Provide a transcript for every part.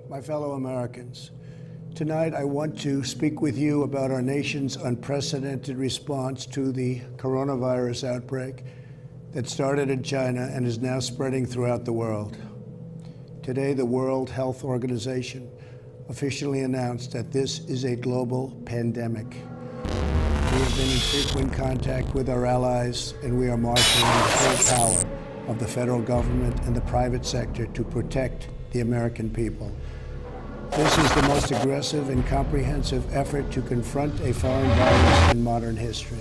my fellow Americans. Tonight, I want to speak with you about our nation's unprecedented response to the coronavirus outbreak that started in China and is now spreading throughout the world. Today, the World Health Organization officially announced that this is a global pandemic. We have been in frequent contact with our allies, and we are marshaling the full power of the federal government and the private sector to protect the American people. This is the most aggressive and comprehensive effort to confront a foreign virus in modern history.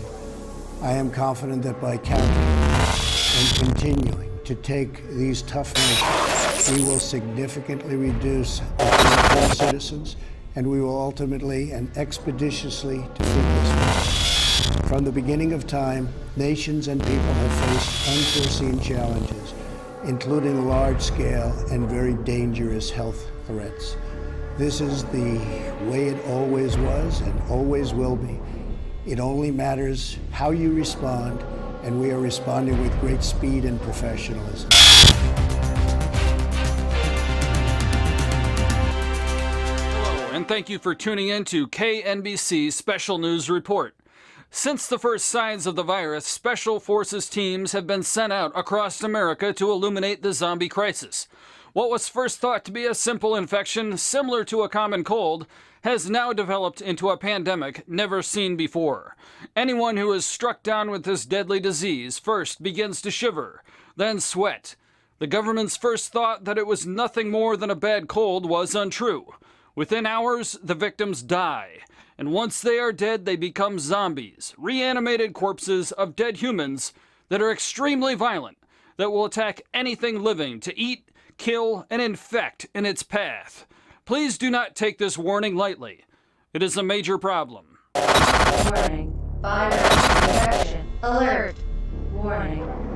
I am confident that by counting and continuing to take these tough measures, we will significantly reduce the threat to our citizens, and we will ultimately and expeditiously defeat this virus. From the beginning of time, nations and people have faced unforeseen challenges, including large-scale and very dangerous health threats. This is the way it always was and always will be. It only matters how you respond, and we are responding with great speed and professionalism. Hello, and thank you for tuning in to KNBC's Special News Report. Since the first signs of the virus, Special Forces teams have been sent out across America to illuminate the zombie crisis. What was first thought to be a simple infection similar to a common cold has now developed into a pandemic never seen before. Anyone who is struck down with this deadly disease first begins to shiver, then sweat. The government's first thought that it was nothing more than a bad cold was untrue. Within hours, the victims die, and once they are dead, they become zombies, reanimated corpses of dead humans that are extremely violent, that will attack anything living to eat, kill, and infect in its path. Please do not take this warning lightly. It is a major problem. Warning. Virus infection. Alert. Warning.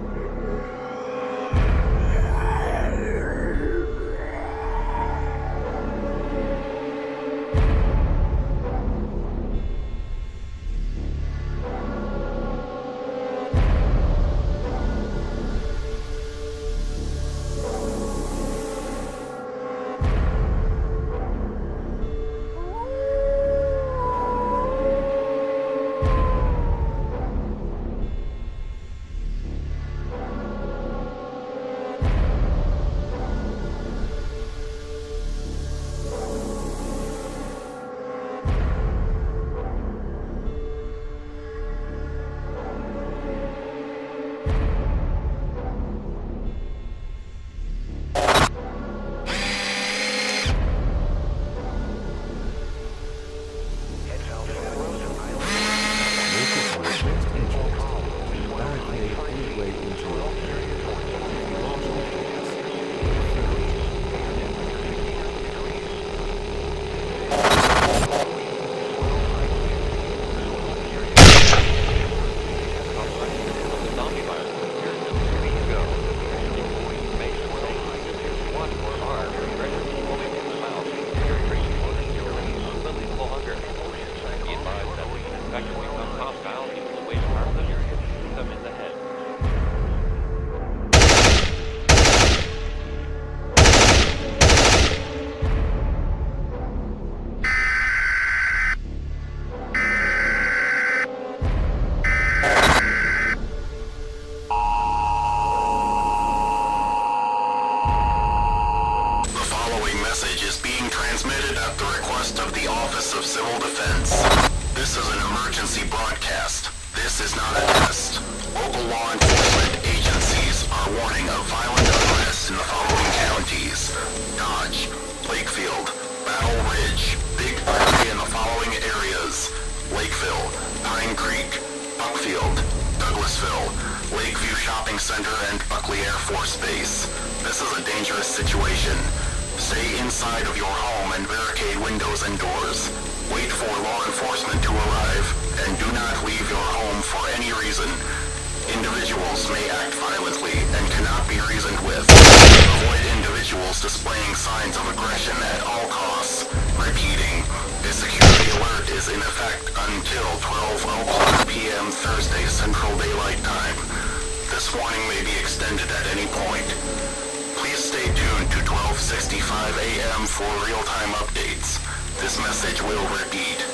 11:65 a.m. for real-time updates. This message will repeat.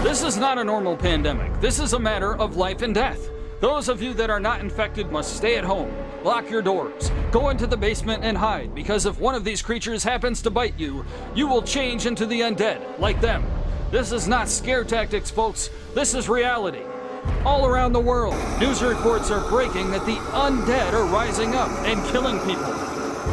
This is not a normal pandemic. This is a matter of life and death. Those of you that are not infected must stay at home. Lock your doors. Go into the basement and hide, because if one of these creatures happens to bite you, you will change into the undead, like them. This is not scare tactics, folks. This is reality. All around the world, news reports are breaking that the undead are rising up and killing people.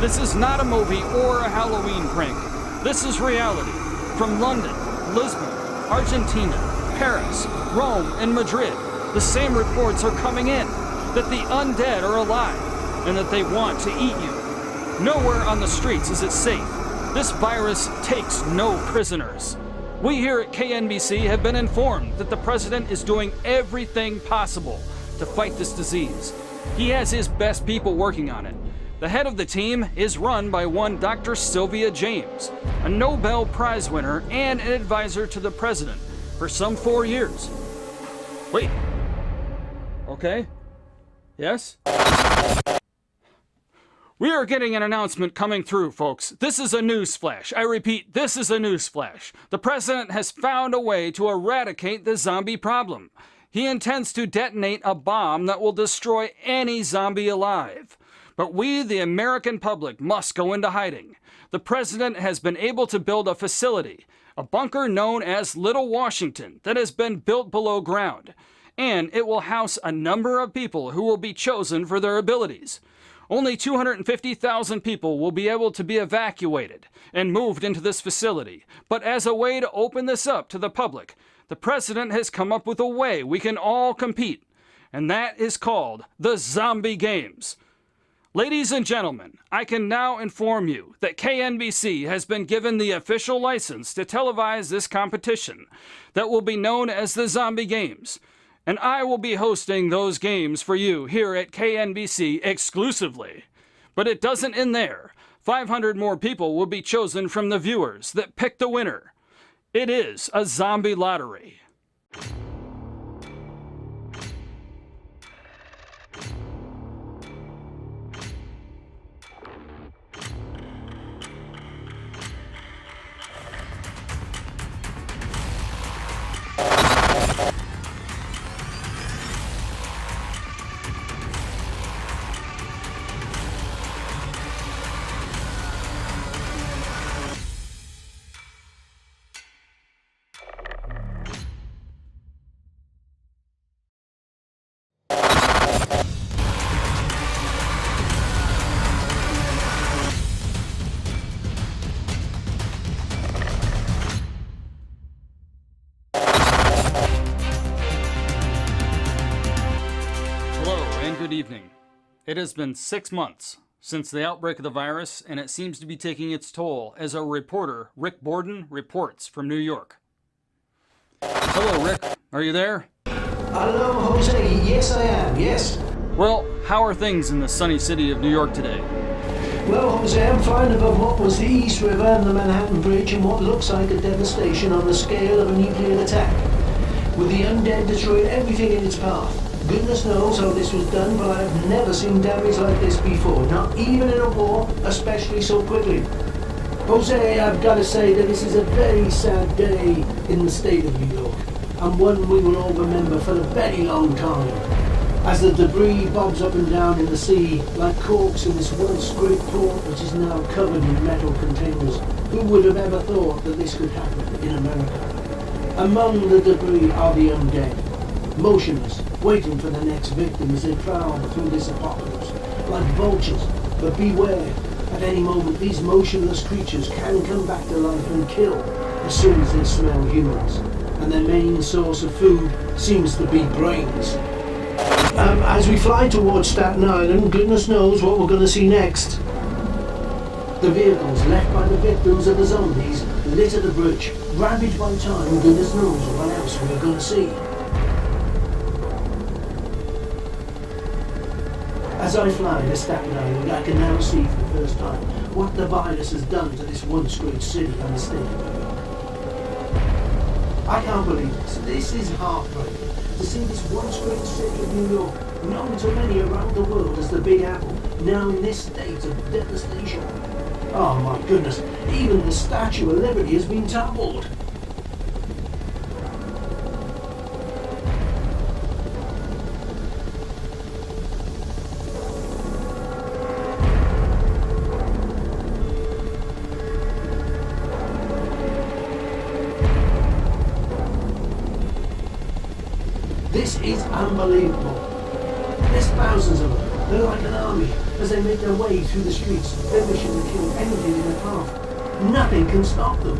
This is not a movie or a Halloween prank. This is reality. From London, Lisbon, Argentina, Paris, Rome, and Madrid, the same reports are coming in that the undead are alive and that they want to eat you. Nowhere on the streets is it safe. This virus takes no prisoners. We here at KNBC have been informed that the president is doing everything possible to fight this disease. He has his best people working on it. The head of the team is run by one Dr. Sylvia James, a Nobel Prize winner and an advisor to the president for some 4 years. Wait. Okay. Yes? We are getting an announcement coming through, folks. This is a news flash. I repeat, this is a news flash. The president has found a way to eradicate the zombie problem. He intends to detonate a bomb that will destroy any zombie alive. But we, the American public, must go into hiding. The president has been able to build a facility, a bunker known as Little Washington, that has been built below ground. And it will house a number of people who will be chosen for their abilities. Only 250,000 people will be able to be evacuated and moved into this facility. But as a way to open this up to the public, the president has come up with a way we can all compete. And that is called the Zombie Games. Ladies and gentlemen, I can now inform you that KNBC has been given the official license to televise this competition that will be known as the Zombie Games. And I will be hosting those games for you here at KNBC exclusively. But it doesn't end there. 500 more people will be chosen from the viewers that pick the winner. It is a zombie lottery. Good evening. It has been 6 months since the outbreak of the virus, and it seems to be taking its toll as our reporter, Rick Borden, reports from New York. Hello, Rick. Are you there? Hello, Jose. Yes, I am. Yes. Well, how are things in the sunny city of New York today? Well, Jose, I'm flying above what was the East River and the Manhattan Bridge and what looks like a devastation on the scale of a nuclear attack, with the undead destroying everything in its path. Goodness knows how this was done, but I've never seen damage like this before, not even in a war, especially so quickly. Jose, I've got to say that this is a very sad day in the state of New York, and one we will all remember for a very long time. As the debris bobs up and down in the sea like corks in this once great port which is now covered in metal containers, who would have ever thought that this could happen in America? Among the debris are the undead, motionless, waiting for the next victim as they prowl through this apocalypse, like vultures. But beware, at any moment these motionless creatures can come back to life and kill as soon as they smell humans. And their main source of food seems to be brains. As we fly towards Staten Island, goodness knows what we're going to see next. The vehicles left by the victims of the zombies litter the bridge, ravaged by time, goodness knows what else we're going to see. As I fly to Staten Island, I can now see for the first time what the virus has done to this once great city on the state of New York. I can't believe this. This is heartbreaking. To see this once great city of New York, known to many around the world as the Big Apple, now in this state of devastation. Oh my goodness, even the Statue of Liberty has been toppled. This is unbelievable. There's thousands of them. They're like an army as they make their way through the streets. They're wishing to kill anything in their path. Nothing can stop them.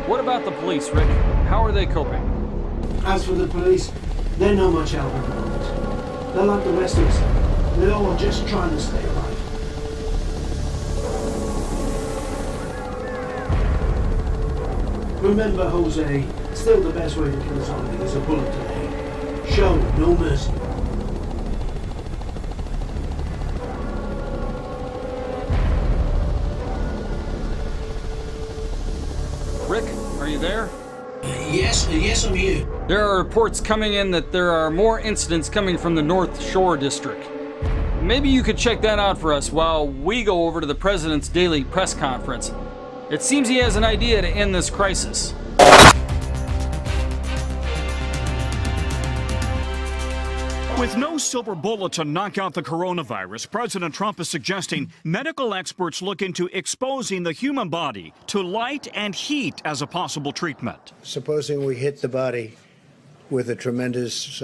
What about the police, Rick? How are they coping? As for the police, they're no much help at the moment. They're like the rest of us. They're all just trying to stay alive. Remember, Jose, still the best way to kill a zombie is a bullet to the head. Show no mercy. Rick, are you there? Yes, I'm here. There are reports coming in that there are more incidents coming from the North Shore District. Maybe you could check that out for us while we go over to the president's daily press conference. It seems he has an idea to end this crisis. With no silver bullet to knock out the coronavirus, President Trump is suggesting medical experts look into exposing the human body to light and heat as a possible treatment. Supposing we hit the body with a tremendous,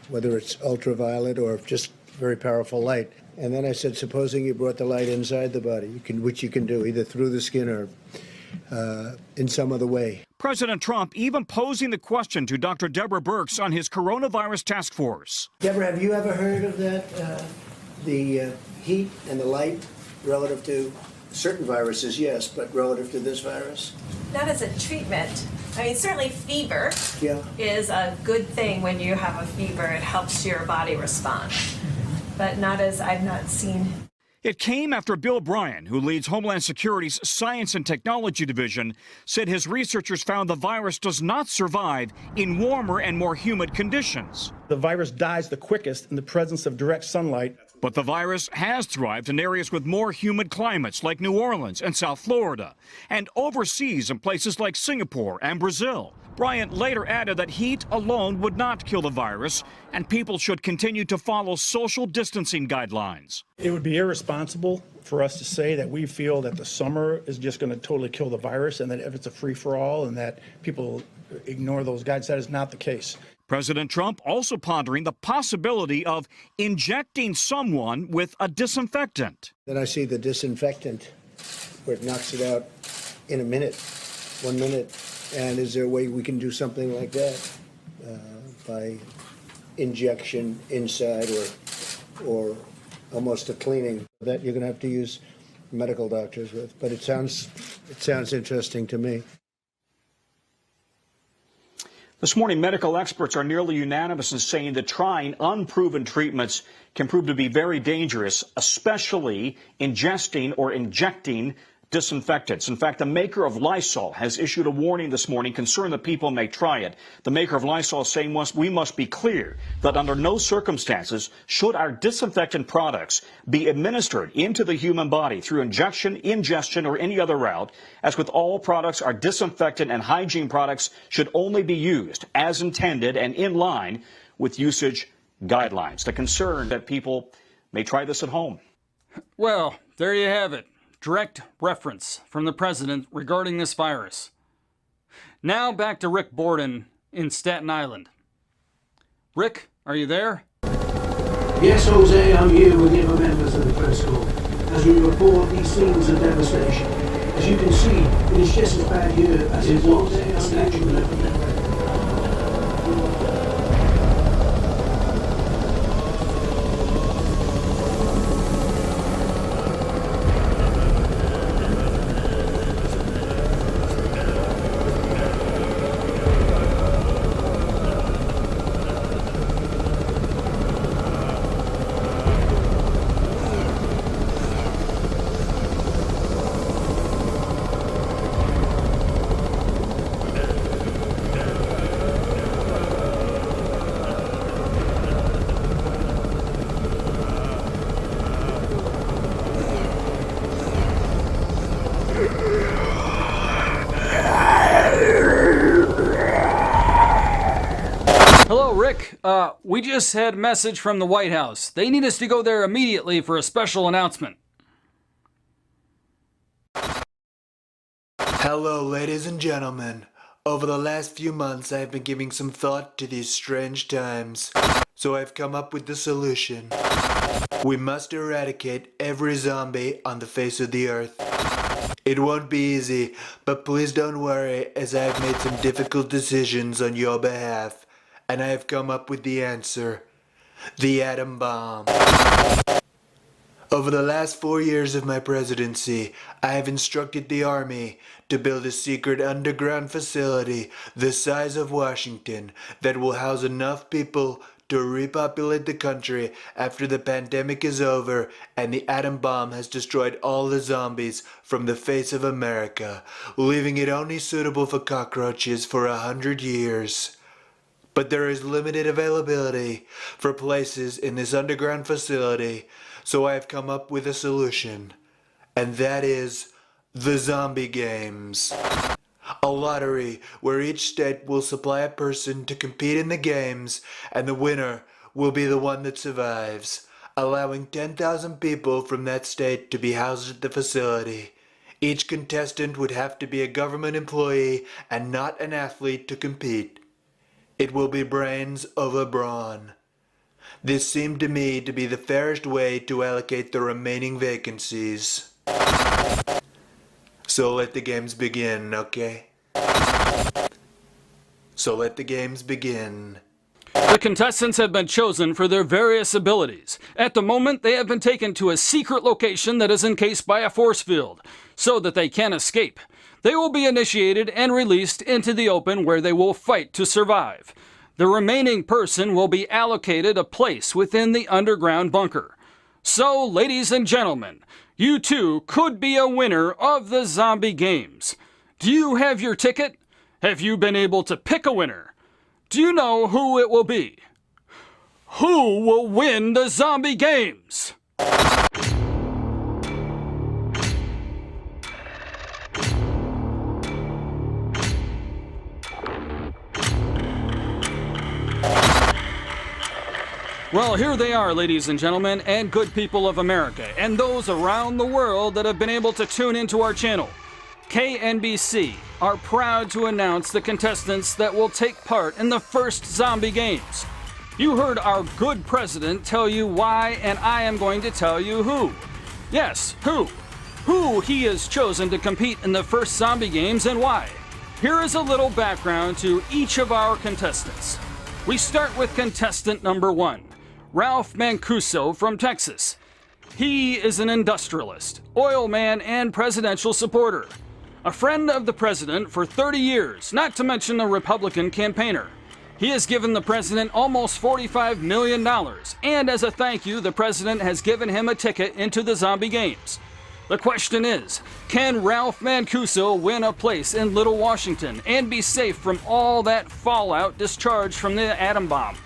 whether it's ultraviolet or just very powerful light. And then I said, supposing you brought the light inside the body, which you can do either through the skin or in some other way. President Trump even posing the question to Dr. Deborah Birx on his coronavirus task force. Deborah, have you ever heard of that? The heat and the light relative to certain viruses, yes, but relative to this virus? Not as a treatment. I mean, certainly fever is a good thing. When you have a fever, it helps your body respond. But not as I've not seen. It came after Bill Bryan, who leads Homeland Security's Science and Technology Division, said his researchers found the virus does not survive in warmer and more humid conditions. The virus dies the quickest in the presence of direct sunlight. But the virus has thrived in areas with more humid climates like New Orleans and South Florida, and overseas in places like Singapore and Brazil. Bryant later added that heat alone would not kill the virus, and people should continue to follow social distancing guidelines. It would be irresponsible for us to say that we feel that the summer is just going to totally kill the virus and that if it's a free-for-all and that people ignore those guidelines. That is not the case. President Trump also pondering the possibility of injecting someone with a disinfectant. Then I see the disinfectant where it knocks it out in a minute, 1 minute. And is there a way we can do something like that by injection inside or almost a cleaning? That you're going to have to use medical doctors with, but it sounds interesting to me. This morning, medical experts are nearly unanimous in saying that trying unproven treatments can prove to be very dangerous, especially ingesting or injecting disinfectants. In fact, the maker of Lysol has issued a warning this morning concerned that people may try it. The maker of Lysol is saying we must be clear that under no circumstances should our disinfectant products be administered into the human body through injection, ingestion, or any other route. As with all products, our disinfectant and hygiene products should only be used as intended and in line with usage guidelines. The concern that people may try this at home. Well, there you have it. Direct reference from the president regarding this virus. Now back to Rick Borden in Staten Island. Rick, are you there? Yes, Jose, I'm here with the other members of the press corps as we report these scenes of devastation. As you can see, it is just as bad here as it was at the Statue of Liberty. Hello, Rick. We just had a message from the White House. They need us to go there immediately for a special announcement. Hello, ladies and gentlemen. Over the last few months, I have been giving some thought to these strange times. So I've come up with the solution. We must eradicate every zombie on the face of the earth. It won't be easy, but please don't worry, as I have made some difficult decisions on your behalf. And I have come up with the answer. The atom bomb. Over the last 4 years of my presidency, I have instructed the Army to build a secret underground facility the size of Washington that will house enough people to repopulate the country after the pandemic is over and the atom bomb has destroyed all the zombies from the face of America, leaving it only suitable for cockroaches for 100 years. But there is limited availability for places in this underground facility, so I have come up with a solution. And that is the zombie games. A lottery where each state will supply a person to compete in the games, and the winner will be the one that survives, allowing 10,000 people from that state to be housed at the facility. Each contestant would have to be a government employee and not an athlete to compete. It will be brains over brawn. This seemed to me to be the fairest way to allocate the remaining vacancies. So let the games begin, okay? So let the games begin. The contestants have been chosen for their various abilities. At the moment, they have been taken to a secret location that is encased by a force field, so that they can't escape. They will be initiated and released into the open where they will fight to survive. The remaining person will be allocated a place within the underground bunker. So, ladies and gentlemen, you too could be a winner of the zombie games. Do you have your ticket? Have you been able to pick a winner? Do you know who it will be? Who will win the zombie games? Well, here they are, ladies and gentlemen, and good people of America, and those around the world that have been able to tune into our channel. KNBC are proud to announce the contestants that will take part in the first zombie games. You heard our good president tell you why, and I am going to tell you who. Yes, who. Who he has chosen to compete in the first zombie games and why. Here is a little background to each of our contestants. We start with contestant number 1, Ralph Mancuso from Texas. He is an industrialist, oil man, and presidential supporter. A friend of the president for 30 years, not to mention a Republican campaigner. He has given the president almost $45 million, and as a thank you, the president has given him a ticket into the zombie games. The question is, can Ralph Mancuso win a place in Little Washington and be safe from all that fallout discharged from the atom bomb?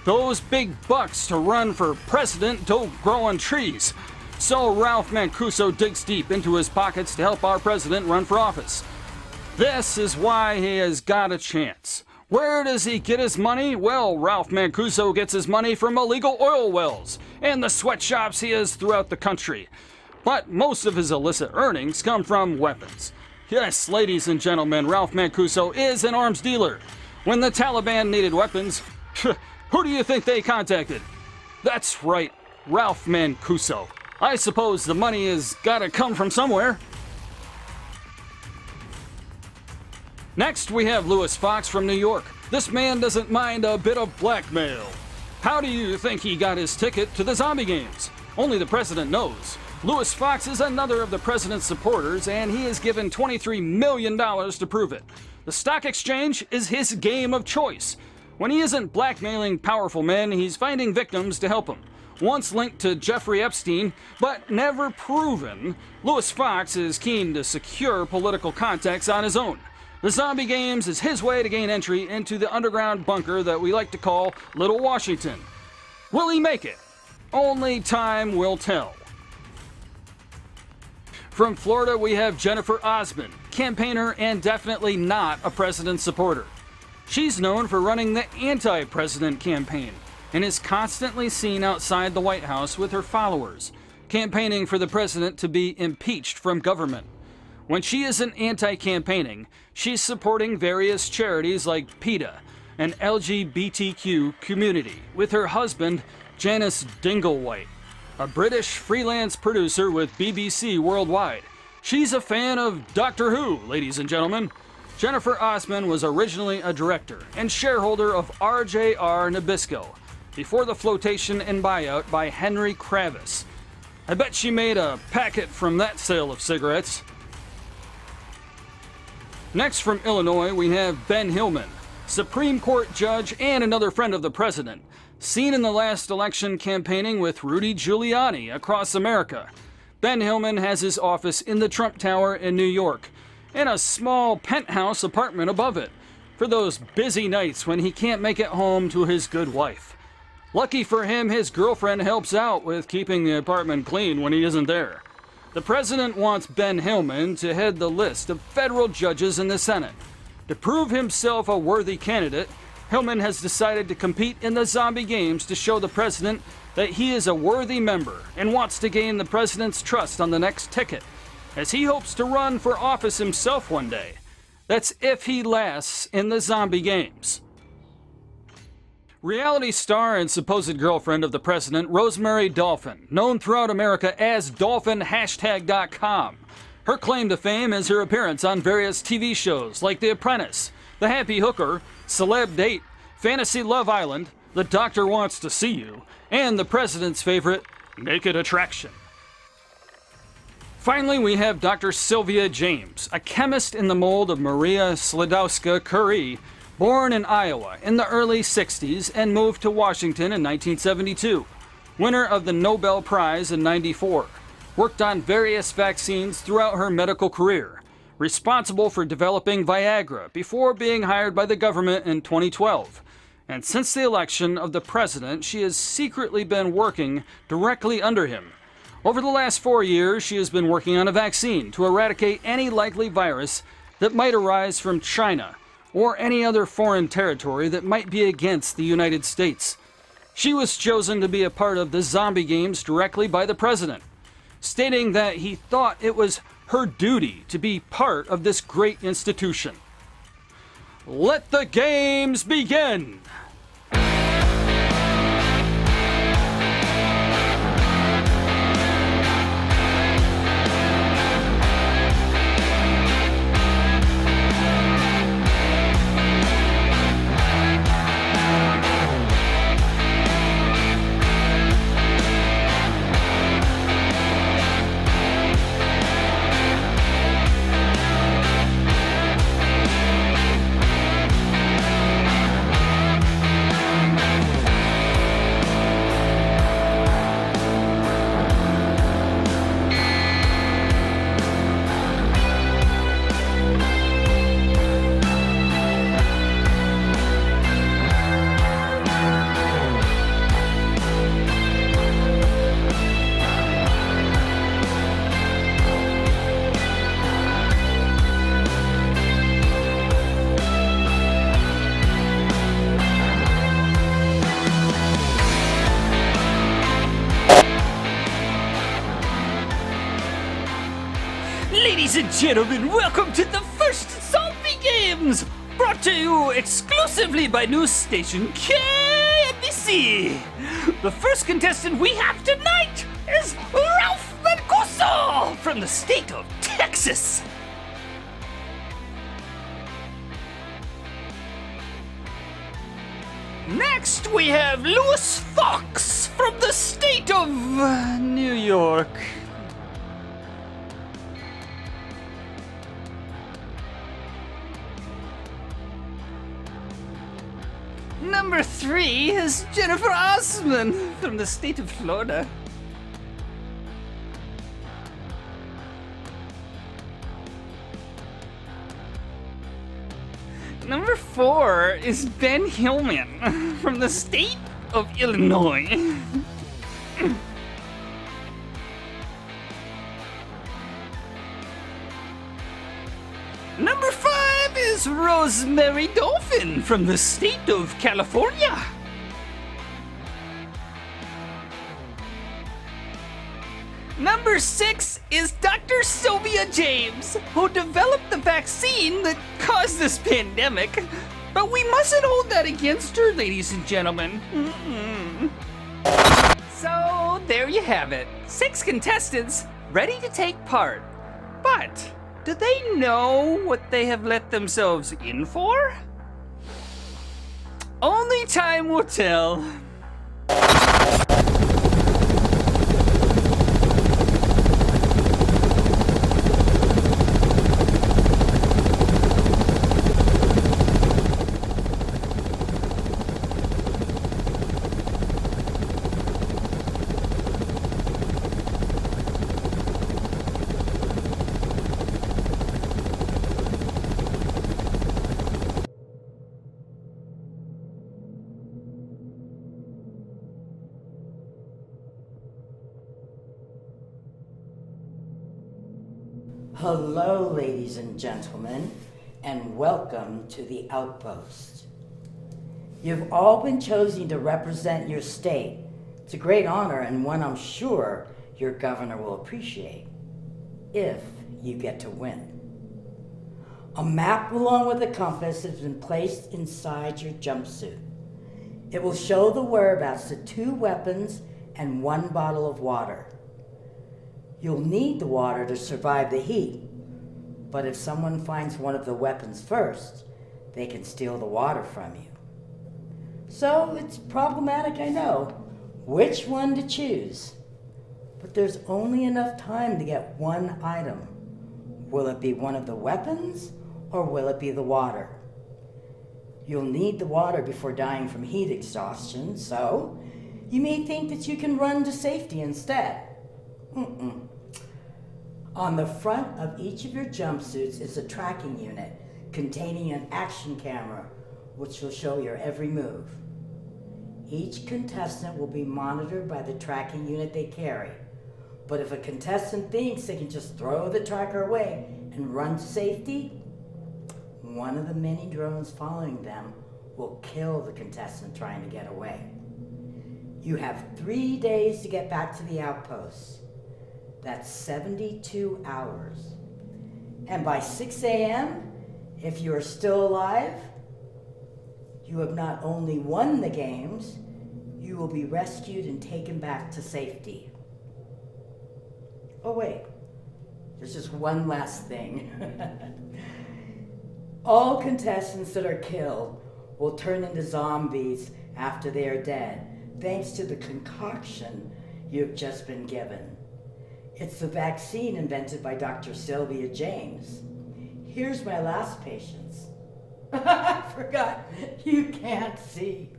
Those big bucks to run for president don't grow on trees. So Ralph Mancuso digs deep into his pockets to help our president run for office. This is why he has got a chance. Where does he get his money? Well, Ralph Mancuso gets his money from illegal oil wells and the sweatshops he has throughout the country. But most of his illicit earnings come from weapons. Yes, ladies and gentlemen, Ralph Mancuso is an arms dealer. When the Taliban needed weapons, who do you think they contacted? That's right, Ralph Mancuso. I suppose the money has gotta come from somewhere. Next, we have Louis Fox from New York. This man doesn't mind a bit of blackmail. How do you think he got his ticket to the zombie games? Only the president knows. Louis Fox is another of the president's supporters, and he is given $23 million to prove it. The stock exchange is his game of choice. When he isn't blackmailing powerful men, he's finding victims to help him. Once linked to Jeffrey Epstein, but never proven, Louis Fox is keen to secure political contacts on his own. The zombie games is his way to gain entry into the underground bunker that we like to call Little Washington. Will he make it? Only time will tell. From Florida, we have Jennifer Osmond, campaigner and definitely not a president supporter. She's known for running the anti-president campaign and is constantly seen outside the White House with her followers, campaigning for the president to be impeached from government. When she isn't anti-campaigning, she's supporting various charities like PETA, an LGBTQ community, with her husband, Janice Dinglewhite, a British freelance producer with BBC Worldwide. She's a fan of Doctor Who, ladies and gentlemen. Jennifer Osmond was originally a director and shareholder of RJR Nabisco before the flotation and buyout by Henry Kravis. I bet she made a packet from that sale of cigarettes. Next from Illinois, we have Ben Hillman, Supreme Court judge and another friend of the president, seen in the last election campaigning with Rudy Giuliani across America. Ben Hillman has his office in the Trump Tower in New York and a small penthouse apartment above it for those busy nights when he can't make it home to his good wife. Lucky for him, his girlfriend helps out with keeping the apartment clean when he isn't there. The president wants Ben Hillman to head the list of federal judges in the Senate. To prove himself a worthy candidate, Hillman has decided to compete in the zombie games to show the president that he is a worthy member and wants to gain the president's trust on the next ticket, as he hopes to run for office himself one day. That's if he lasts in the zombie games. Reality star and supposed girlfriend of the president, Rosemary Dolphin, known throughout America as DolphinHashtag.com. Her claim to fame is her appearance on various TV shows like The Apprentice, The Happy Hooker, Celeb Date, Fantasy Love Island, The Doctor Wants to See You, and the president's favorite, Naked Attraction. Finally, we have Dr. Sylvia James, a chemist in the mold of Maria Sklodowska-Curie, born in Iowa in the early 60s and moved to Washington in 1972. Winner of the Nobel Prize in '94. Worked on various vaccines throughout her medical career. Responsible for developing Viagra before being hired by the government in 2012. And since the election of the president, she has secretly been working directly under him. Over the last 4 years, she has been working on a vaccine to eradicate any likely virus that might arise from China or any other foreign territory that might be against the United States. She was chosen to be a part of the zombie games directly by the president, stating that he thought it was her duty to be part of this great institution. Let the games begin! Ladies and gentlemen, welcome to the first Zombie Games! Brought to you exclusively by news station KNBC. The first contestant we have tonight is Ralph Mancuso from the state of Texas. Next, we have Louis Fox from the state of New York. Number 3 is Jennifer Osman from the state of Florida. Number 4 is Ben Hillman from the state of Illinois. Number 5 is Rosemary Dolphin from the state of California. Number 6 is Dr. Sylvia James, who developed the vaccine that caused this pandemic. But we mustn't hold that against her, ladies and gentlemen. So, there you have it. 6 contestants ready to take part. But do they know what they have let themselves in for? Only time will tell. Hello, ladies and gentlemen, and welcome to the Outpost. You've all been chosen to represent your state. It's a great honor and one I'm sure your governor will appreciate, if you get to win. A map along with a compass has been placed inside your jumpsuit. It will show the whereabouts of 2 weapons and 1 bottle of water. You'll need the water to survive the heat, but if someone finds one of the weapons first, they can steal the water from you. So it's problematic, I know, which one to choose. But there's only enough time to get 1 item. Will it be one of the weapons, or will it be the water? You'll need the water before dying from heat exhaustion, so you may think that you can run to safety instead. On the front of each of your jumpsuits is a tracking unit containing an action camera which will show your every move. Each contestant will be monitored by the tracking unit they carry, but if a contestant thinks they can just throw the tracker away and run to safety, one of the many drones following them will kill the contestant trying to get away. You have 3 days to get back to the outpost. That's 72 hours. And by 6 a.m., if you are still alive, you have not only won the games, you will be rescued and taken back to safety. Oh wait, there's just one last thing. All contestants that are killed will turn into zombies after they are dead, thanks to the concoction you've just been given. It's the vaccine invented by Dr. Sylvia James. Here's my last patient. I forgot, you can't see.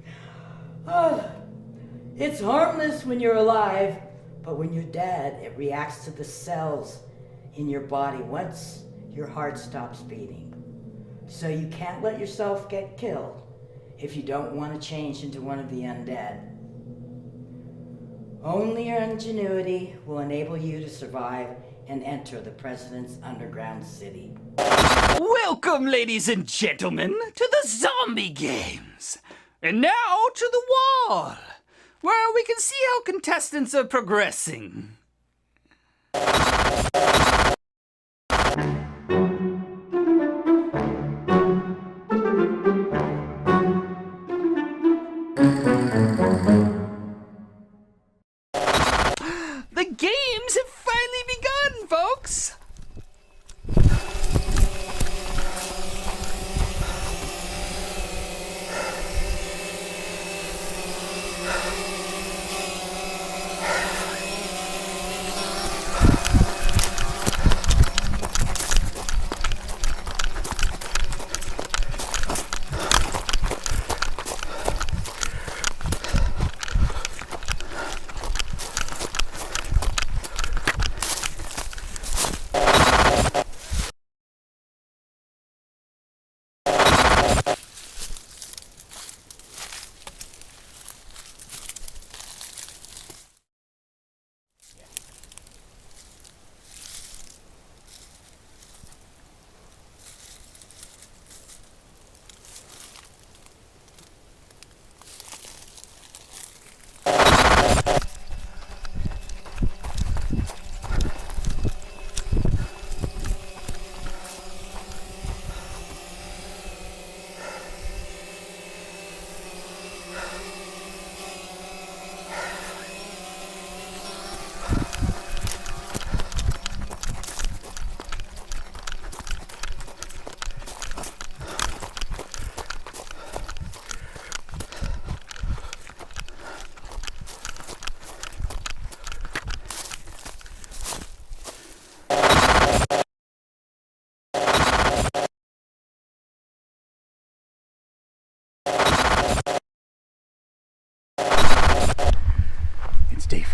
It's harmless when you're alive, but when you're dead, it reacts to the cells in your body once your heart stops beating. So you can't let yourself get killed if you don't want to change into one of the undead. Only your ingenuity will enable you to survive and enter the president's underground city. Welcome, ladies and gentlemen, to the Zombie Games. And now to the wall, where we can see how contestants are progressing.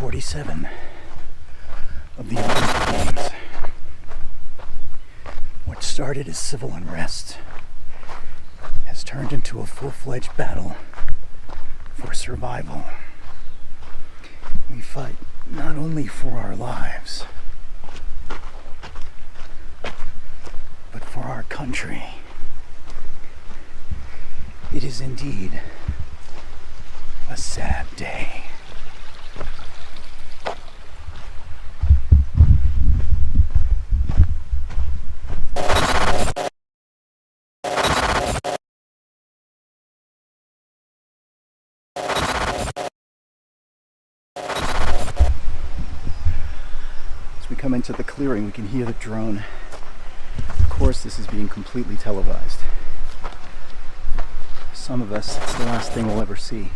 47 of the Olympic Games. What started as civil unrest has turned into a full-fledged battle for survival. We fight not only for our lives, but for our country. It is indeed a sad day. As we come into the clearing, we can hear the drone. Of course, this is being completely televised. For some of us, it's the last thing we'll ever see.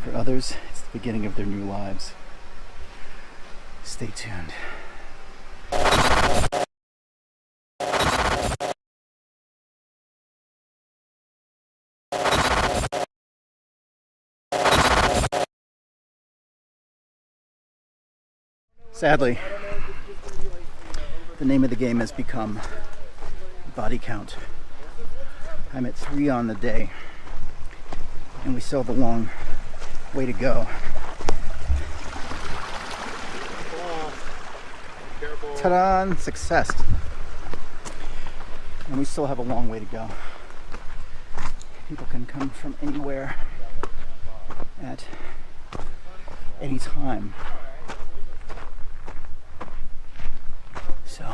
For others, it's the beginning of their new lives. Stay tuned. Sadly, the name of the game has become body count. I'm at 3 on the day, and we still have a long way to go. Ta-da! Success! And we still have a long way to go. People can come from anywhere at any time. So,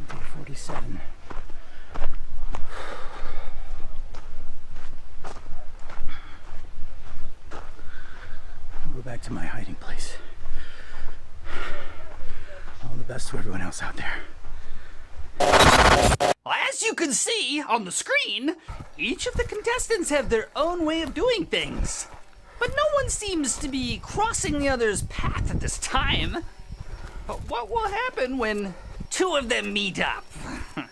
day 47. I'll go back to my hiding place. All the best to everyone else out there. As you can see on the screen, each of the contestants have their own way of doing things. But no one seems to be crossing the other's path at this time. But what will happen when two of them meet up? Wait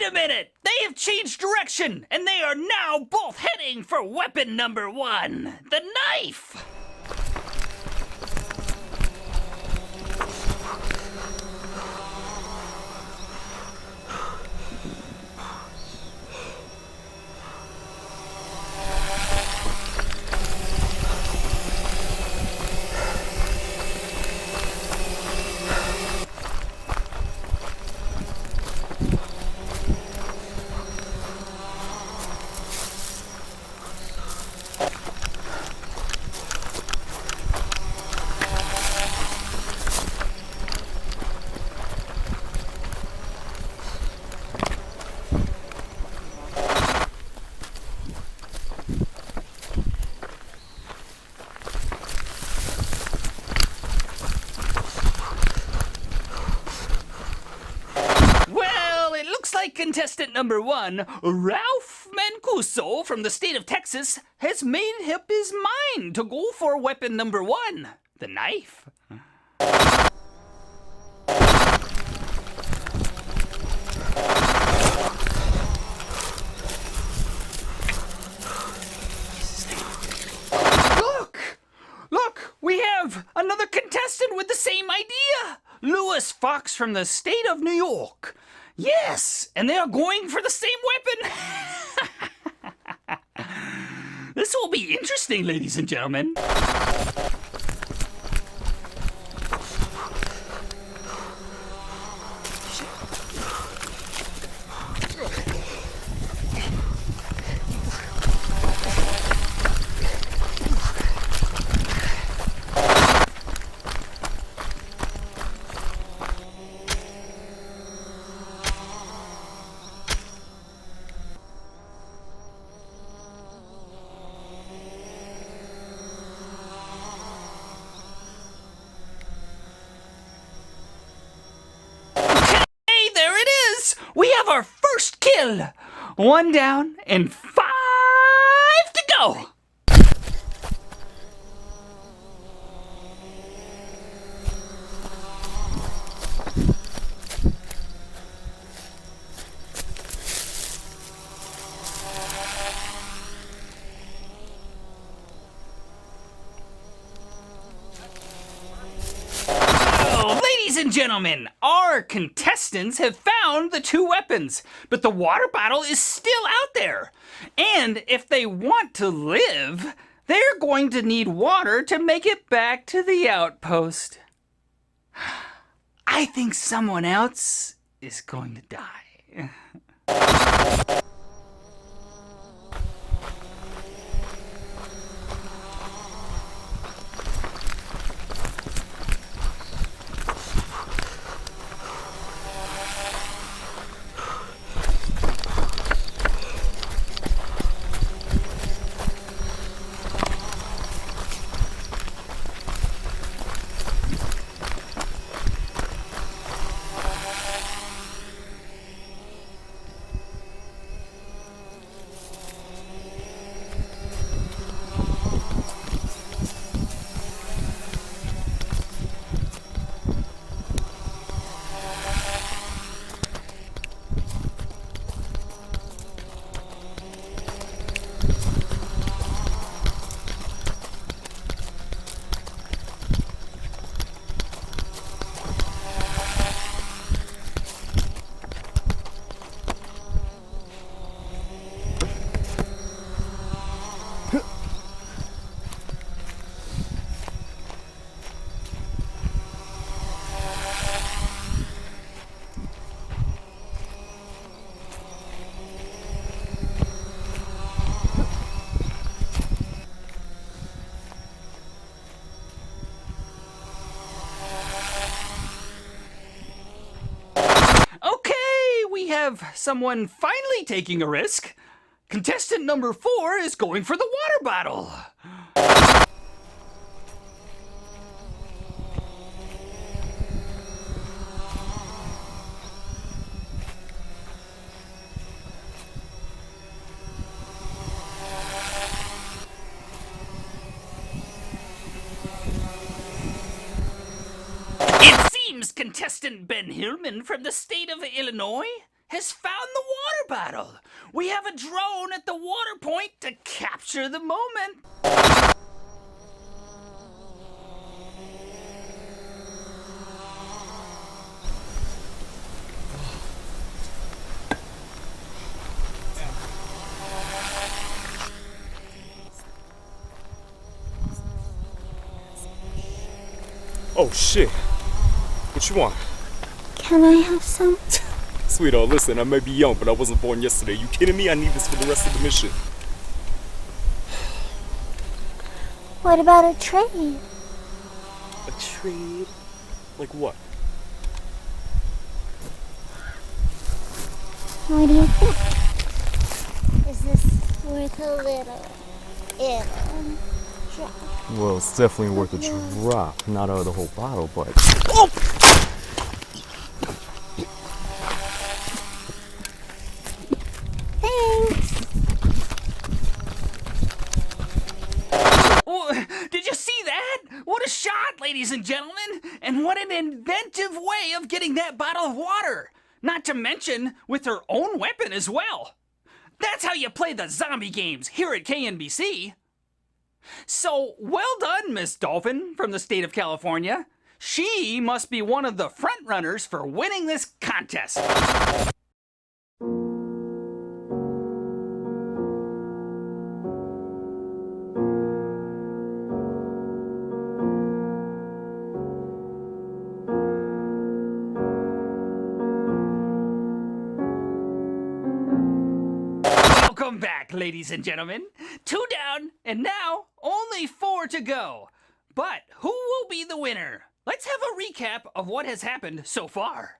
a minute! They have changed direction, and they are now both heading for weapon number 1, the knife! Contestant number 1, Ralph Mancuso from the state of Texas, has made up his mind to go for weapon number 1, the knife. Look, we have another contestant with the same idea. Lewis Fox from the state of New York. Yes, and they are going for the same weapon. This will be interesting, ladies and gentlemen. We have our first kill. 1 down and 5 to go. gentlemen, our contestants have found the two weapons, but the water bottle is still out there. And if they want to live, they're going to need water to make it back to the outpost. I think someone else is going to die. Someone finally taking a risk. Contestant number 4 is going for the water bottle. It seems contestant Ben Hillman from the state of Illinois has found the water bottle. We have a drone at the water point to capture the moment. Oh shit. What you want? Can I have some? Sweetheart, listen, I may be young, but I wasn't born yesterday. You kidding me? I need this for the rest of the mission. What about a trade? A trade? Like what? What do you think? Is this worth a little drop? Well, it's definitely worth a drop. Not out of the whole bottle, but... Oh! Ladies and gentlemen, and what an inventive way of getting that bottle of water. Not to mention with her own weapon as well. That's how you play the zombie games here at KNBC. So, well done, Miss Dolphin from the state of California. She must be one of the front runners for winning this contest. Welcome back, ladies and gentlemen. 2 down, and now only 4 to go. But who will be the winner? Let's have a recap of what has happened so far.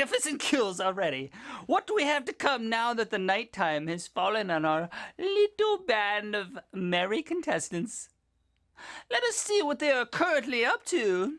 magnificent kills already. What do we have to come now that the nighttime has fallen on our little band of merry contestants? Let us see what they are currently up to.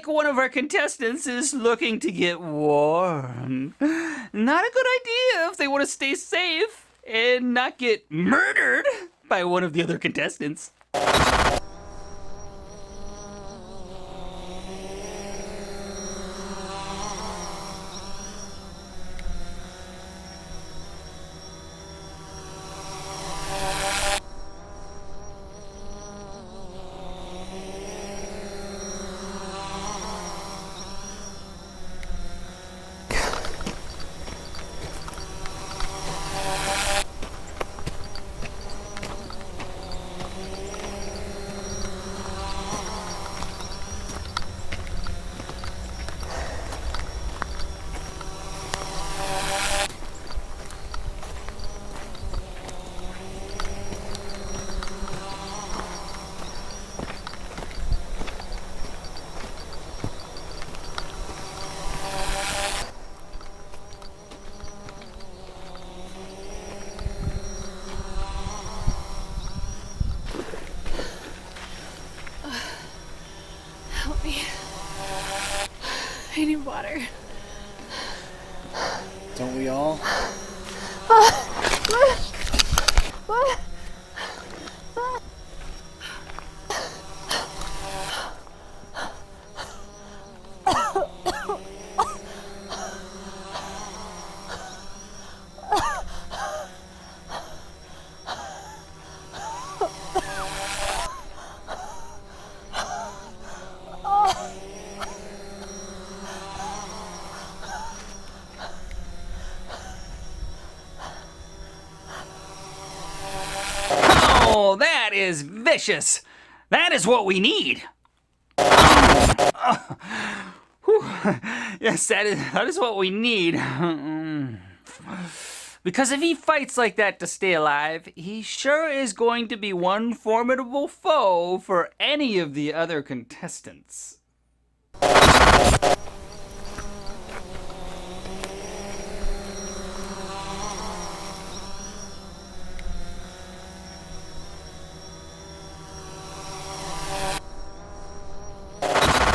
like one of our contestants is looking to get warm. Not a good idea if they want to stay safe and not get murdered by one of the other contestants. water. Don't we all? Oh, that is vicious. That is what we need. Yes, that is what we need. Because if he fights like that to stay alive, he sure is going to be one formidable foe for any of the other contestants.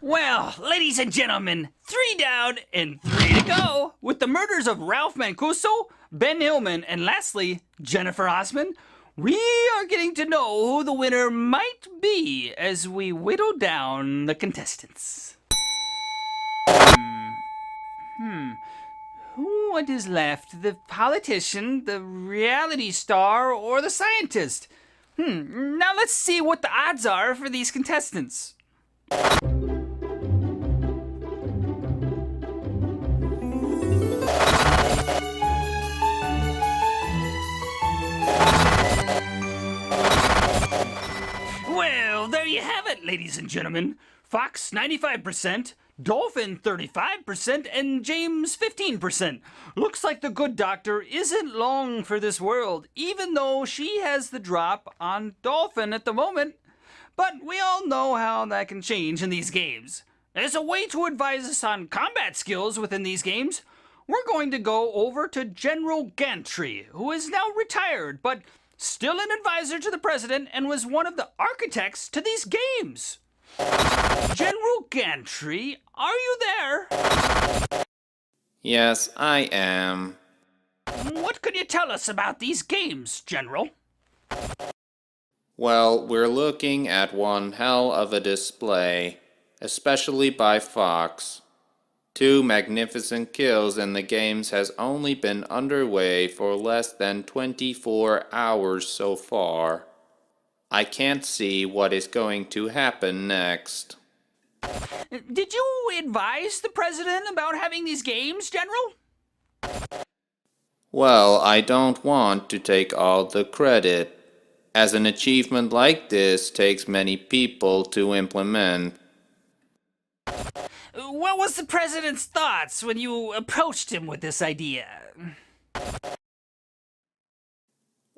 Well, ladies and gentlemen, 3 down and 3 to go. With the murders of Ralph Mancuso, Ben Hillman, and lastly, Jennifer Osman, we are getting to know who the winner might be as we whittle down the contestants. What is left? The politician, the reality star, or the scientist? Now let's see what the odds are for these contestants. Well, there you have it, ladies and gentlemen. Fox 95%, Dolphin 35%, and James 15%. Looks like the good doctor isn't long for this world, even though she has the drop on Dolphin at the moment. But we all know how that can change in these games. As a way to advise us on combat skills within these games, we're going to go over to General Gantry, who is now retired, but still an advisor to the president and was one of the architects to these games. General Gantry, are you there? Yes, I am. What can you tell us about these games, General? Well, we're looking at one hell of a display, especially by Fox. 2 magnificent kills and the games has only been underway for less than 24 hours so far. I can't see what is going to happen next. Did you advise the president about having these games, General? Well, I don't want to take all the credit, as an achievement like this takes many people to implement. What was the president's thoughts when you approached him with this idea?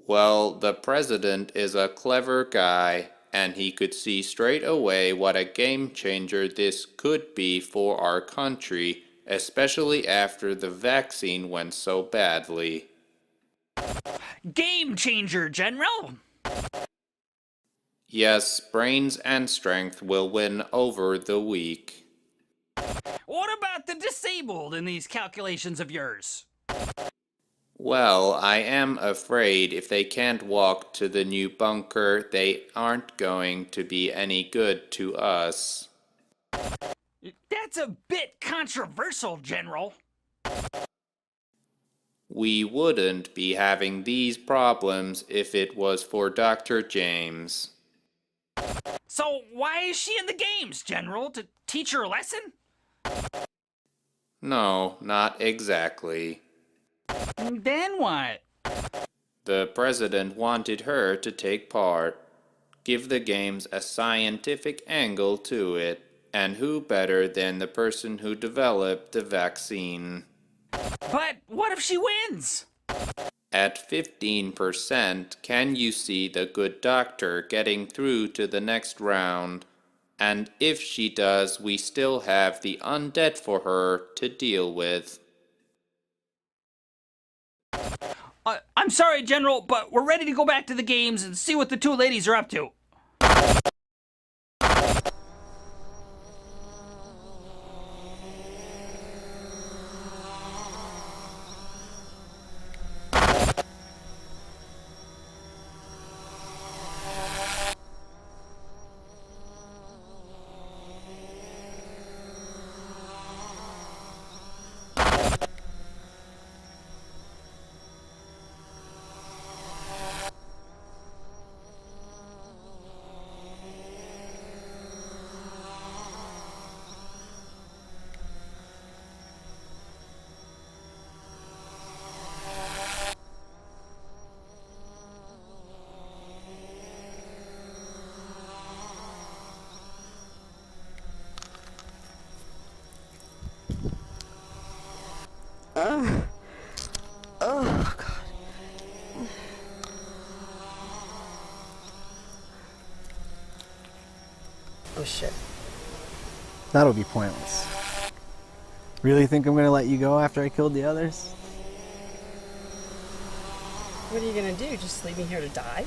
Well, the president is a clever guy, and he could see straight away what a game changer this could be for our country, especially after the vaccine went so badly. Game changer, General! Yes, brains and strength will win over the weak. What about the disabled in these calculations of yours? Well, I am afraid if they can't walk to the new bunker, they aren't going to be any good to us. That's a bit controversial, General. We wouldn't be having these problems if it was for Dr. James. So why is she in the games, General? To teach her a lesson? No, not exactly. Then what? The president wanted her to take part, give the games a scientific angle to it, and who better than the person who developed the vaccine? But what if she wins? At 15%, can you see the good doctor getting through to the next round? And if she does, we still have the undead for her to deal with. I'm sorry, General, but we're ready to go back to the games and see what the 2 ladies are up to. Oh shit. That'll be pointless. Really think I'm gonna let you go after I killed the others? What are you gonna do? Just leave me here to die?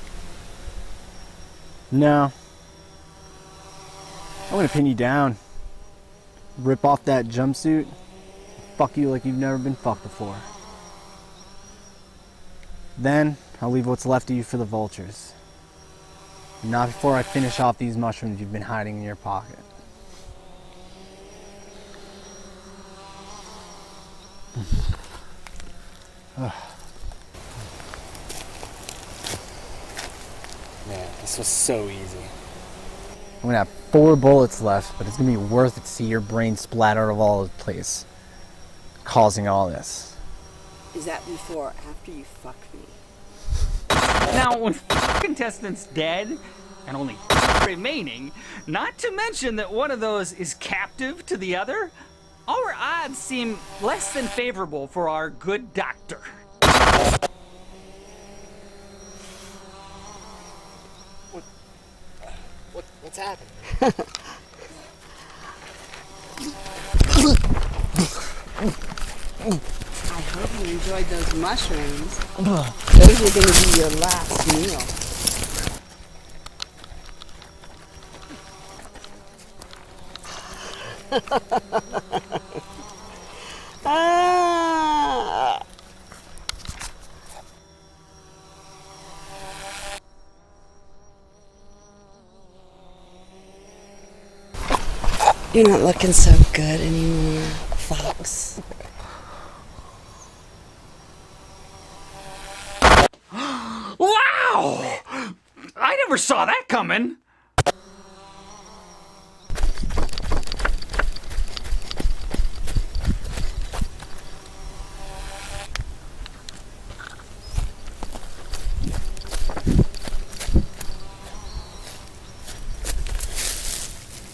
No. I'm gonna pin you down. Rip off that jumpsuit. Fuck you like you've never been fucked before. Then, I'll leave what's left of you for the vultures. Not before I finish off these mushrooms you've been hiding in your pocket. Man, this was so easy. I'm gonna have 4 bullets left, but it's gonna be worth it to see your brain splatter all over the place, causing all this. Is that before or after you fuck me? Now, with contestants dead and only remaining, not to mention that one of those is captive to the other, our odds seem less than favorable for our good doctor. What's happening? I hope you enjoyed those mushrooms. Those are going to be your last meal. Ah! You're not looking so good anymore, Fox. Wow! I never saw that coming.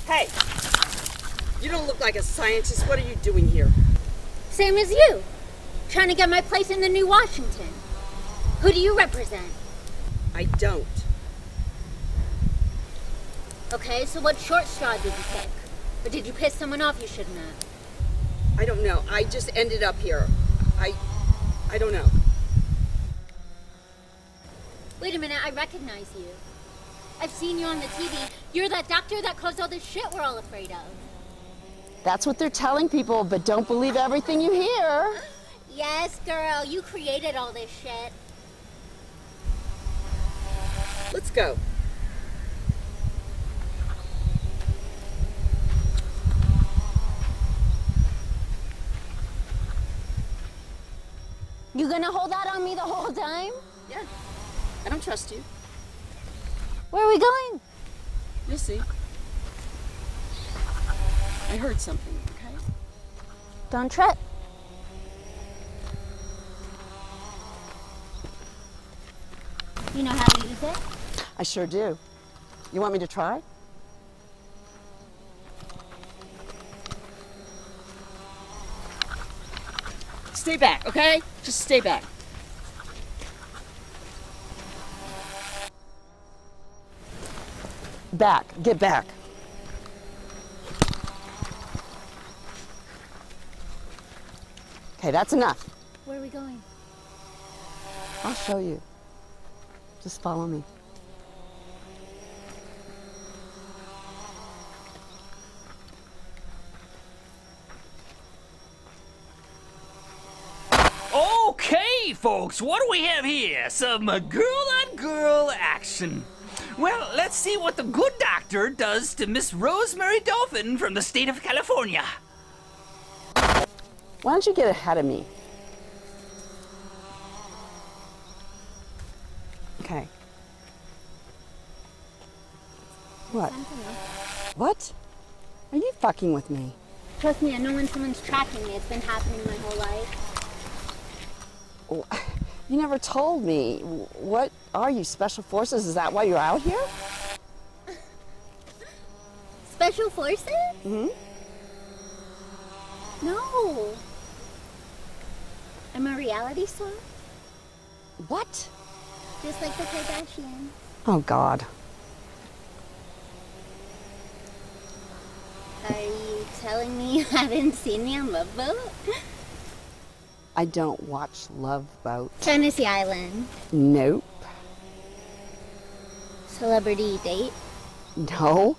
Hey! You don't look like a scientist. What are you doing here? Same as you. Trying to get my place in the New Washington. Who do you represent? I don't. Okay, so what short straw did you pick? Or did you piss someone off you shouldn't have? I don't know. I just ended up here. I don't know. Wait a minute, I recognize you. I've seen you on the TV. You're that doctor that caused all this shit we're all afraid of. That's what they're telling people, but don't believe everything you hear. Yes, girl, you created all this shit. Let's go. You gonna hold out on me the whole time? Yeah. I don't trust you. Where are we going? You'll see. I heard something, okay? Don't trip. You know how to use it? I sure do. You want me to try? Stay back, okay? Just stay back. Back. Get back. Okay, that's enough. Where are we going? I'll show you. Just follow me. Okay, folks, what do we have here? Some girl-on-girl action. Well, let's see what the good doctor does to Miss Rosemary Dolphin from the state of California. Why don't you get ahead of me? Okay. What? What? Are you fucking with me? Trust me, I know when someone's tracking me. It's been happening my whole life. You never told me. What are you, Special Forces? Is that why you're out here? Special Forces? Mm-hmm. No. I'm a reality star. What? Just like the Kardashians. Oh, God. telling me you haven't seen me on Love Boat? I don't watch Love Boat. Fantasy Island. Nope. Celebrity Date. No.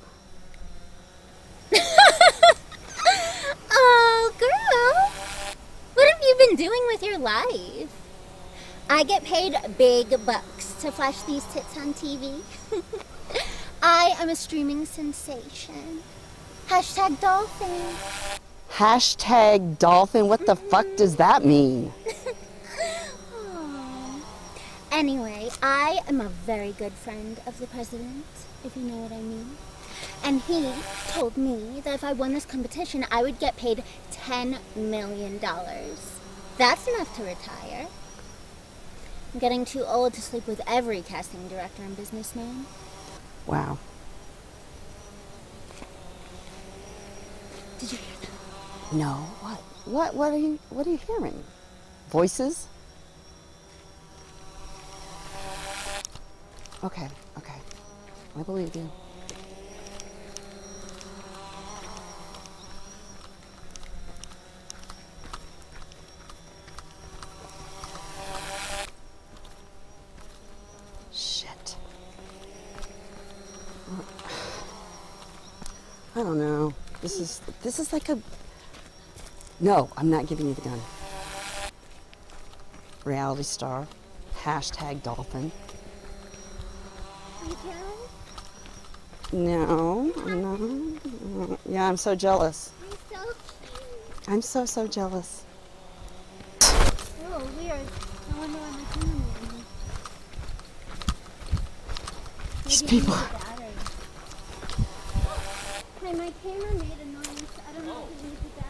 Oh, girl. What have you been doing with your life? I get paid big bucks to flash these tits on TV. I am a streaming sensation. Hashtag dolphin. Hashtag dolphin? What the fuck does that mean? Aw. Anyway, I am a very good friend of the president, if you know what I mean. And he told me that if I won this competition, I would get paid $10 million. That's enough to retire. I'm getting too old to sleep with every casting director and businessman. Wow. Did you hear that? No. What? What are you hearing? Voices? Okay. I believe you. Shit. I don't know. This is like a... No, I'm not giving you the gun. Reality star. Hashtag dolphin. Are you jealous? No, no. Yeah, I'm so jealous. You're so cute. I'm so jealous. Oh, weird. No wonder why my camera made a noise. These Maybe people. it's the battery. Hey, my camera made a noise. I don't know if it was the battery.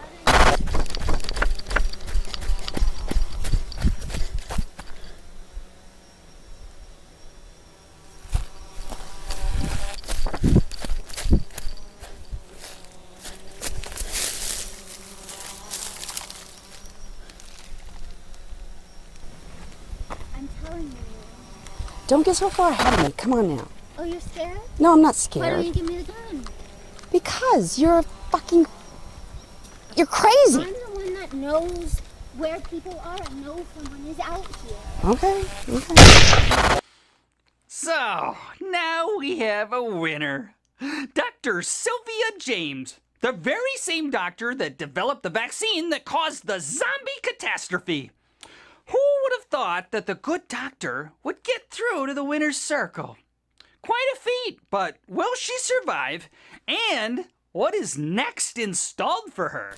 I'm telling you. Don't get so far ahead of me. Come on now. Oh, you're scared? No, I'm not Why don't scared. you give me the gun? Because you're crazy. I'm the one that knows where people are and knows someone is out here. Okay. So, now we have a winner. Dr. Sylvia James, the very same doctor that developed the vaccine that caused the zombie catastrophe. Who would have thought that the good doctor would get through to the winner's circle? Quite a feat, but will she survive? And what is next installed for her?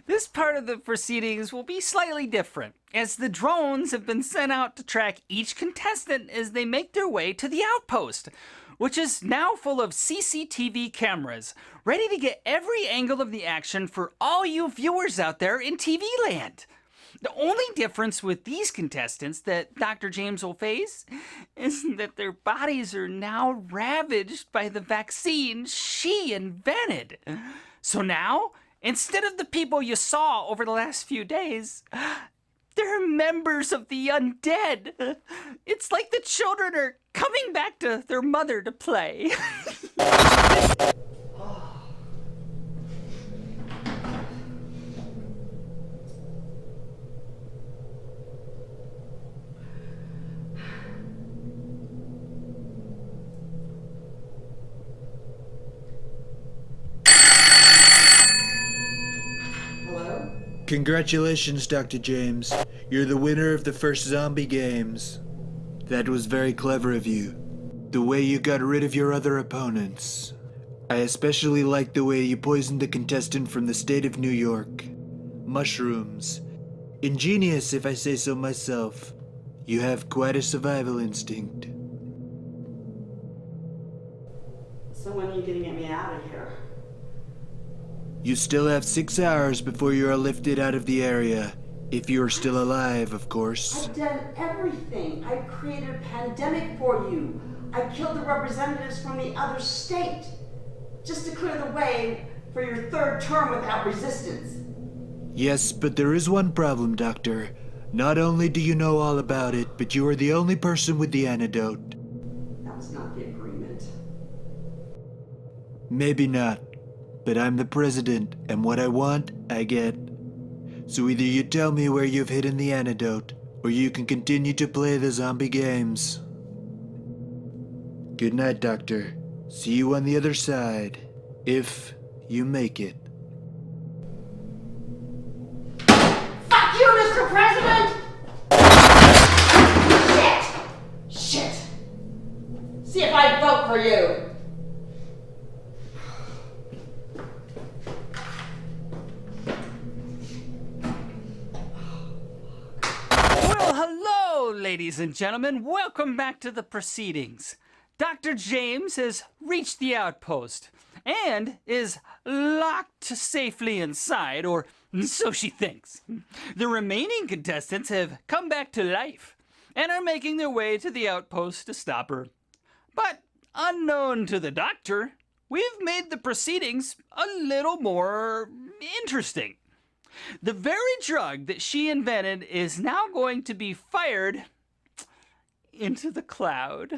This part of the proceedings will be slightly different, as the drones have been sent out to track each contestant as they make their way to the outpost, which is now full of CCTV cameras, ready to get every angle of the action for all you viewers out there in TV land. The only difference with these contestants that Dr. James will face is that their bodies are now ravaged by the vaccine she invented. So now, instead of the people you saw over the last few days, They're members of the undead. It's like the children are coming back to their mother to play. Congratulations, Dr. James. You're the winner of the first zombie games. That was very clever of you. The way you got rid of your other opponents. I especially like the way you poisoned the contestant from the state of New York. Mushrooms. Ingenious, if I say so myself. You have quite a survival instinct. So when are you gonna get me out of here? You still have 6 hours before you are lifted out of the area. If you are still alive, of course. I've done everything. I've created a pandemic for you. I killed the representatives from the other state. Just to clear the way for your third term without resistance. Yes, but there is one problem, Doctor. Not only do you know all about it, but you are the only person with the antidote. That was not the agreement. Maybe not. But I'm the president, and what I want, I get. So either you tell me where you've hidden the antidote, or you can continue to play the zombie games. Good night, Doctor. See you on the other side, if you make it. Fuck you, Mr. President! Shit! Shit! See if I vote for you! Hello, ladies and gentlemen. Welcome back to the proceedings. Dr. James has reached the outpost and is locked safely inside, or so she thinks. The remaining contestants have come back to life and are making their way to the outpost to stop her. But unknown to the doctor, we've made the proceedings a little more interesting. The very drug that she invented is now going to be fired into the cloud.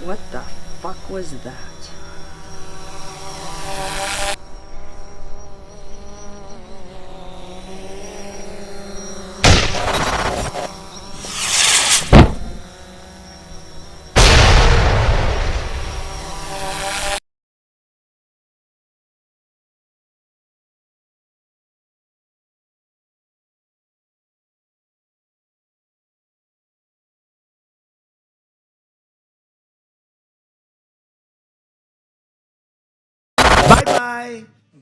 What the fuck was that?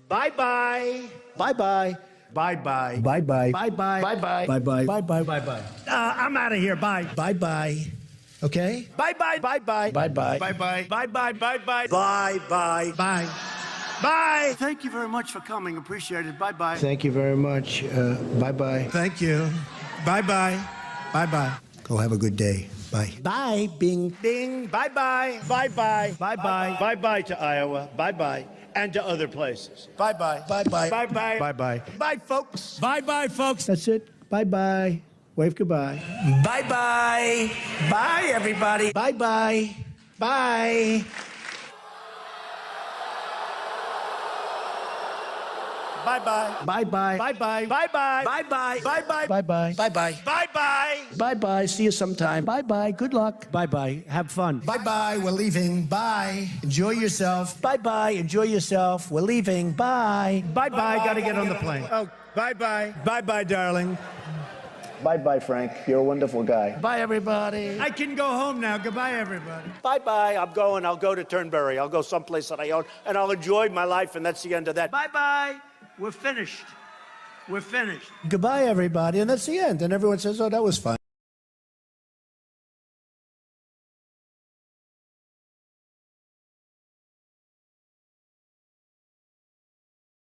Bye-bye. Bye-bye. Bye-bye. Bye-bye. Bye-bye. Bye-bye. Bye-bye. Bye-bye. Bye-bye. Bye-bye. I'm out of here. Bye. Bye-bye. Okay? Bye-bye. Bye-bye. Bye-bye. Bye-bye. Bye-bye. Bye-bye. Bye-bye. Bye. Bye. Thank you very much for coming. Appreciate it. Bye-bye. Thank you very much. Bye-bye. Thank you. Bye-bye. Bye-bye. Go have a good day. Bye. Bye. Bing. Bing. Bye-bye. Bye-bye. Bye-bye. Bye-bye to Iowa. Bye-bye. And to other places. Bye-bye. Bye-bye. Bye-bye. Bye-bye. Bye, folks. Bye-bye, folks. That's it. Bye-bye. Wave goodbye. Bye-bye. Bye, everybody. Bye-bye. Bye. Bye-bye. Bye-bye. Bye-bye. Bye-bye. Bye-bye. Bye-bye. Bye-bye. Bye-bye. Bye-bye. Bye-bye. See you sometime. Bye-bye. Good luck. Bye-bye. Have fun. Bye-bye. We're leaving. Bye. Enjoy yourself. Bye-bye. Enjoy yourself. We're leaving. Bye. Bye-bye. Gotta get on the plane. Oh, bye-bye. Bye-bye, darling. Bye-bye, Frank. You're a wonderful guy. Bye, everybody. I can go home now. Goodbye, everybody. Bye-bye. I'm going. I'll go to Turnberry. I'll go someplace that I own, and I'll enjoy my life, and that's the end of that. Bye-bye. We're finished. We're finished. Goodbye, everybody. And that's the end. And everyone says, oh, that was fun.